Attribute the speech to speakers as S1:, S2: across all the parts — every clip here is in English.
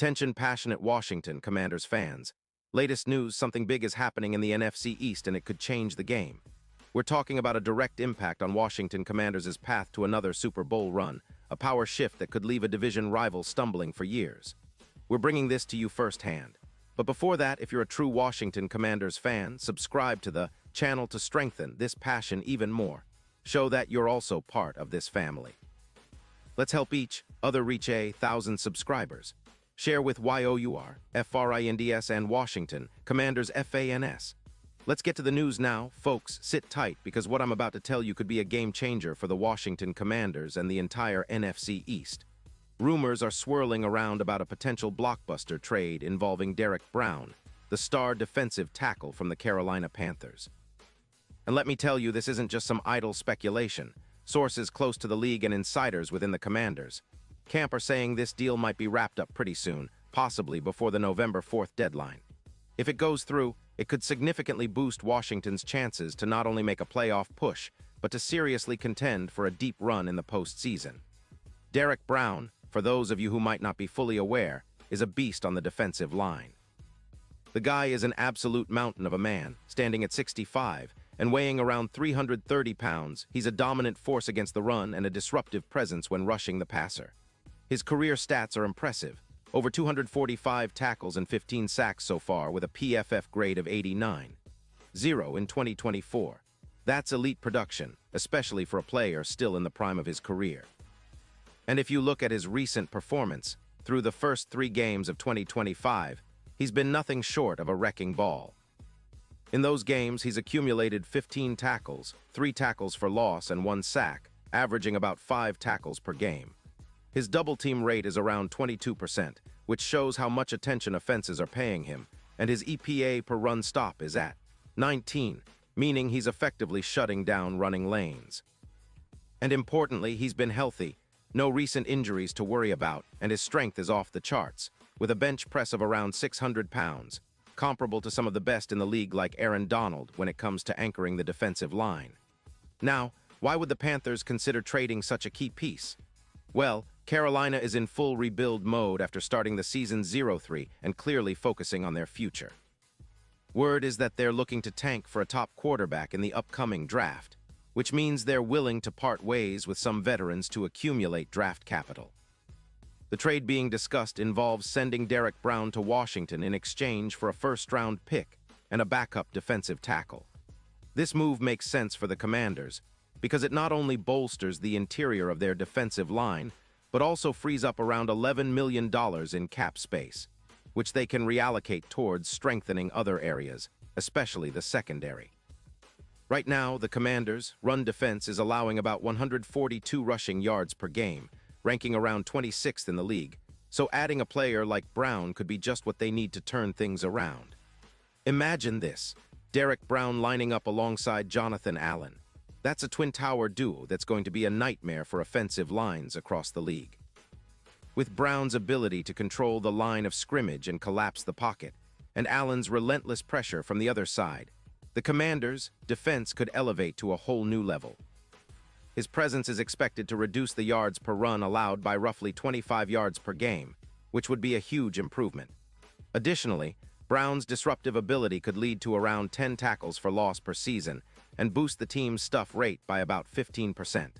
S1: Attention passionate Washington Commanders fans. Latest news, something big is happening in the NFC East and it could change the game. We're talking about a direct impact on Washington Commanders' path to another Super Bowl run, a power shift that could leave a division rival stumbling for years. We're bringing this to you firsthand. But before that, if you're a true Washington Commanders fan, subscribe to the channel to strengthen this passion even more. Show that you're also part of this family. Let's help each other reach 1,000 subscribers. Share with YOUR, FRINDS, and Washington Commanders FANS. Let's get to the news now. Folks, sit tight because what I'm about to tell you could be a game changer for the Washington Commanders and the entire NFC East. Rumors are swirling around about a potential blockbuster trade involving Derek Brown, the star defensive tackle from the Carolina Panthers. And let me tell you, this isn't just some idle speculation. Sources close to the league and insiders within the Commanders camp are saying this deal might be wrapped up pretty soon, possibly before the November 4th deadline. If it goes through, it could significantly boost Washington's chances to not only make a playoff push, but to seriously contend for a deep run in the postseason. Derek Brown, for those of you who might not be fully aware, is a beast on the defensive line. The guy is an absolute mountain of a man, standing at 6'5", and weighing around 330 pounds. He's a dominant force against the run and a disruptive presence when rushing the passer. His career stats are impressive. Over 245 tackles and 15 sacks so far with a PFF grade of 89.0 in 2024. That's elite production, especially for a player still in the prime of his career. And if you look at his recent performance, through the first 3 games of 2025, he's been nothing short of a wrecking ball. In those games, he's accumulated 15 tackles, 3 tackles for loss and 1 sack, averaging about 5 tackles per game. His double-team rate is around 22%, which shows how much attention offenses are paying him, and his EPA per run stop is at 19, meaning he's effectively shutting down running lanes. And importantly, he's been healthy, no recent injuries to worry about, and his strength is off the charts, with a bench press of around 600 pounds, comparable to some of the best in the league like Aaron Donald when it comes to anchoring the defensive line. Now, why would the Panthers consider trading such a key piece? Well, Carolina is in full rebuild mode after starting the season 0-3 and clearly focusing on their future. Word is that they're looking to tank for a top quarterback in the upcoming draft, which means they're willing to part ways with some veterans to accumulate draft capital. The trade being discussed involves sending Derek Brown to Washington in exchange for a first-round pick and a backup defensive tackle. This move makes sense for the Commanders because it not only bolsters the interior of their defensive line, but also frees up around $11 million in cap space, which they can reallocate towards strengthening other areas, especially the secondary. Right now, the Commanders' run defense is allowing about 142 rushing yards per game, ranking around 26th in the league, so adding a player like Brown could be just what they need to turn things around. Imagine this, Derek Brown lining up alongside Jonathan Allen. That's a twin tower duo that's going to be a nightmare for offensive lines across the league. With Brown's ability to control the line of scrimmage and collapse the pocket, and Allen's relentless pressure from the other side, the Commanders' defense could elevate to a whole new level. His presence is expected to reduce the yards per run allowed by roughly 25 yards per game, which would be a huge improvement. Additionally, Brown's disruptive ability could lead to around 10 tackles for loss per season and boost the team's stuff rate by about 15%.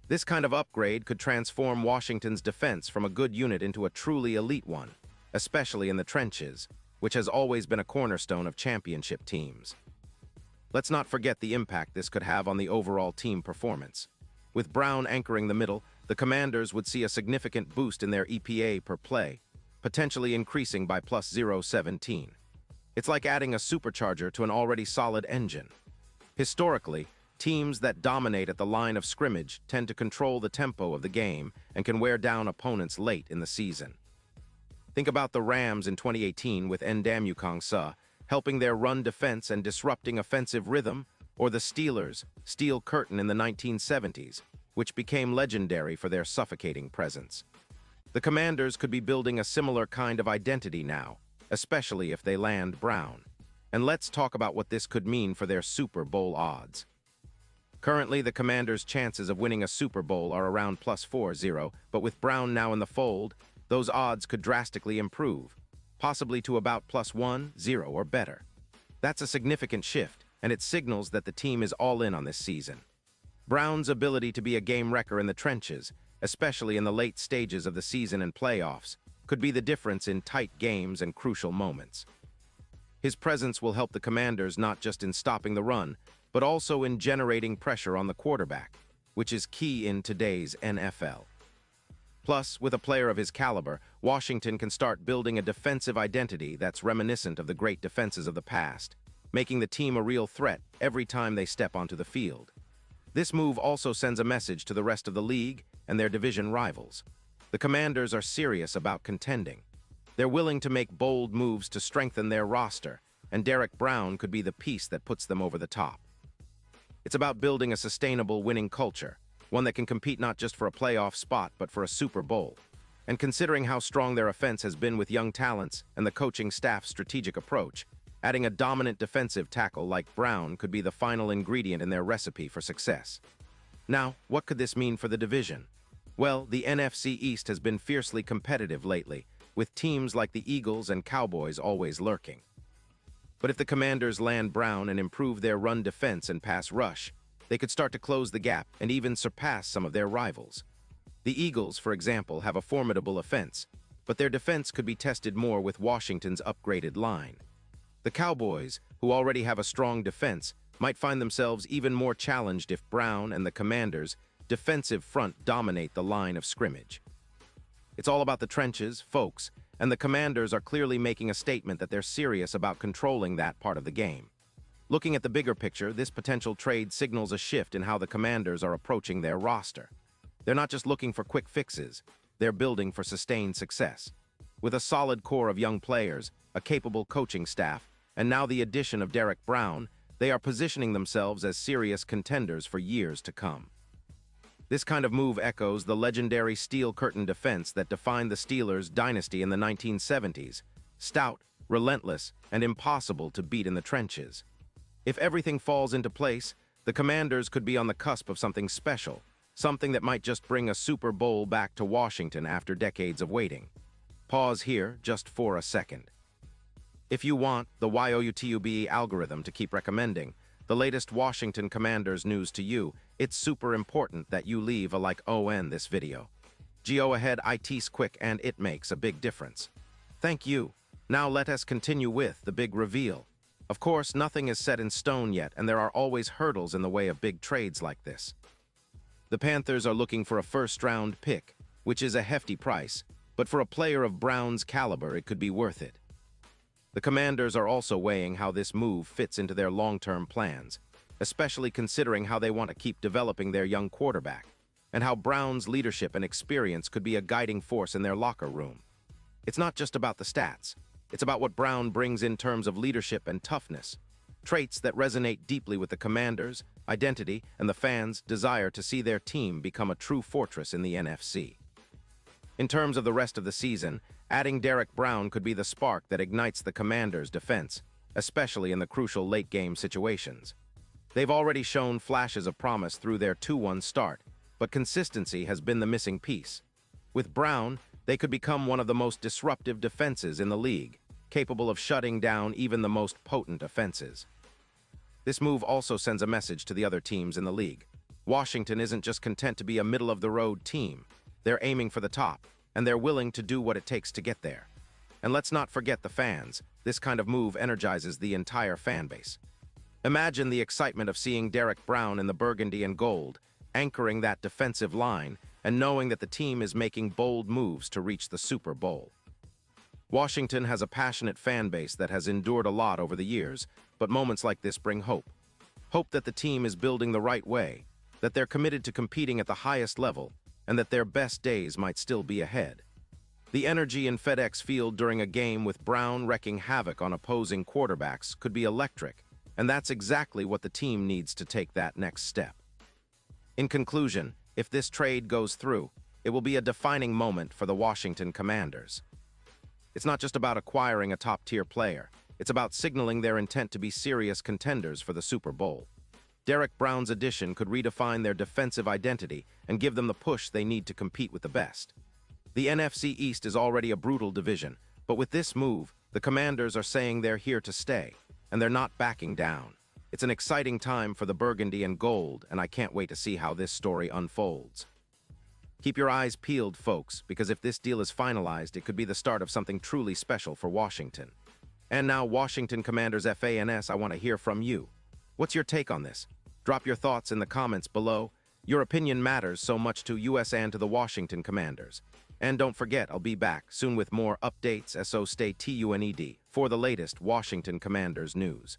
S1: This kind of upgrade could transform Washington's defense from a good unit into a truly elite one, especially in the trenches, which has always been a cornerstone of championship teams. Let's not forget the impact this could have on the overall team performance. With Brown anchoring the middle, the Commanders would see a significant boost in their EPA per play, potentially increasing by plus 0.17. It's like adding a supercharger to an already solid engine. Historically, teams that dominate at the line of scrimmage tend to control the tempo of the game and can wear down opponents late in the season. Think about the Rams in 2018 with Ndamukong Suh, helping their run defense and disrupting offensive rhythm, or the Steelers' Steel Curtain in the 1970s, which became legendary for their suffocating presence. The Commanders could be building a similar kind of identity now, especially if they land Brown. And let's talk about what this could mean for their Super Bowl odds. Currently, the Commanders' chances of winning a Super Bowl are around plus 4-0, but with Brown now in the fold, those odds could drastically improve, possibly to about +1-0 or better. That's a significant shift, and it signals that the team is all in on this season. Brown's ability to be a game wrecker in the trenches, especially in the late stages of the season and playoffs, could be the difference in tight games and crucial moments. His presence will help the Commanders not just in stopping the run, but also in generating pressure on the quarterback, which is key in today's NFL. Plus, with a player of his caliber, Washington can start building a defensive identity that's reminiscent of the great defenses of the past, making the team a real threat every time they step onto the field. This move also sends a message to the rest of the league and their division rivals. The Commanders are serious about contending. They're willing to make bold moves to strengthen their roster, and Derek Brown could be the piece that puts them over the top. It's about building a sustainable winning culture, one that can compete not just for a playoff spot but for a Super Bowl. And considering how strong their offense has been with young talents and the coaching staff's strategic approach, adding a dominant defensive tackle like Brown could be the final ingredient in their recipe for success. Now, what could this mean for the division? Well, the NFC East has been fiercely competitive lately, with teams like the Eagles and Cowboys always lurking. But if the Commanders land Brown and improve their run defense and pass rush, they could start to close the gap and even surpass some of their rivals. The Eagles, for example, have a formidable offense, but their defense could be tested more with Washington's upgraded line. The Cowboys, who already have a strong defense, might find themselves even more challenged if Brown and the Commanders' defensive front dominate the line of scrimmage. It's all about the trenches, folks, and the Commanders are clearly making a statement that they're serious about controlling that part of the game. Looking at the bigger picture, this potential trade signals a shift in how the Commanders are approaching their roster. They're not just looking for quick fixes, they're building for sustained success. With a solid core of young players, a capable coaching staff, and now the addition of Derek Brown, they are positioning themselves as serious contenders for years to come. This kind of move echoes the legendary steel curtain defense that defined the Steelers' dynasty in the 1970s, stout, relentless, and impossible to beat in the trenches. If everything falls into place, the Commanders could be on the cusp of something special, something that might just bring a Super Bowl back to Washington after decades of waiting. Pause here just for a second. If you want the YouTube algorithm to keep recommending the latest Washington Commanders news to you, it's super important that you leave a like on this video. Go ahead, it's quick and it makes a big difference. Thank you. Now let us continue with the big reveal. Of course, nothing is set in stone yet, and there are always hurdles in the way of big trades like this. The Panthers are looking for a first-round pick, which is a hefty price, but for a player of Brown's caliber, it could be worth it. The Commanders are also weighing how this move fits into their long-term plans, especially considering how they want to keep developing their young quarterback, and how Brown's leadership and experience could be a guiding force in their locker room. It's not just about the stats. It's about what Brown brings in terms of leadership and toughness, traits that resonate deeply with the Commanders' identity and the fans' desire to see their team become a true fortress in the NFC. In terms of the rest of the season, adding Derek Brown could be the spark that ignites the Commanders' defense, especially in the crucial late-game situations. They've already shown flashes of promise through their 2-1 start, but consistency has been the missing piece. With Brown, they could become one of the most disruptive defenses in the league, capable of shutting down even the most potent offenses. This move also sends a message to the other teams in the league. Washington isn't just content to be a middle-of-the-road team. They're aiming for the top, and they're willing to do what it takes to get there. And let's not forget the fans. This kind of move energizes the entire fan base. Imagine the excitement of seeing Derek Brown in the burgundy and gold, anchoring that defensive line, and knowing that the team is making bold moves to reach the Super Bowl. Washington has a passionate fan base that has endured a lot over the years, but moments like this bring hope. Hope that the team is building the right way, that they're committed to competing at the highest level, and that their best days might still be ahead. The energy in FedEx Field during a game with Brown wreaking havoc on opposing quarterbacks could be electric, and that's exactly what the team needs to take that next step. In conclusion, if this trade goes through, it will be a defining moment for the Washington Commanders. It's not just about acquiring a top-tier player. It's about signaling their intent to be serious contenders for the Super Bowl. Derek Brown's addition could redefine their defensive identity and give them the push they need to compete with the best. The NFC East is already a brutal division, but with this move, the Commanders are saying they're here to stay, and they're not backing down. It's an exciting time for the Burgundy and Gold, and I can't wait to see how this story unfolds. Keep your eyes peeled, folks, because if this deal is finalized, it could be the start of something truly special for Washington. And now, Washington Commanders FANS, I want to hear from you. What's your take on this? Drop your thoughts in the comments below. Your opinion matters so much to US and to the Washington Commanders. And don't forget, I'll be back soon with more updates, so stay tuned for the latest Washington Commanders news.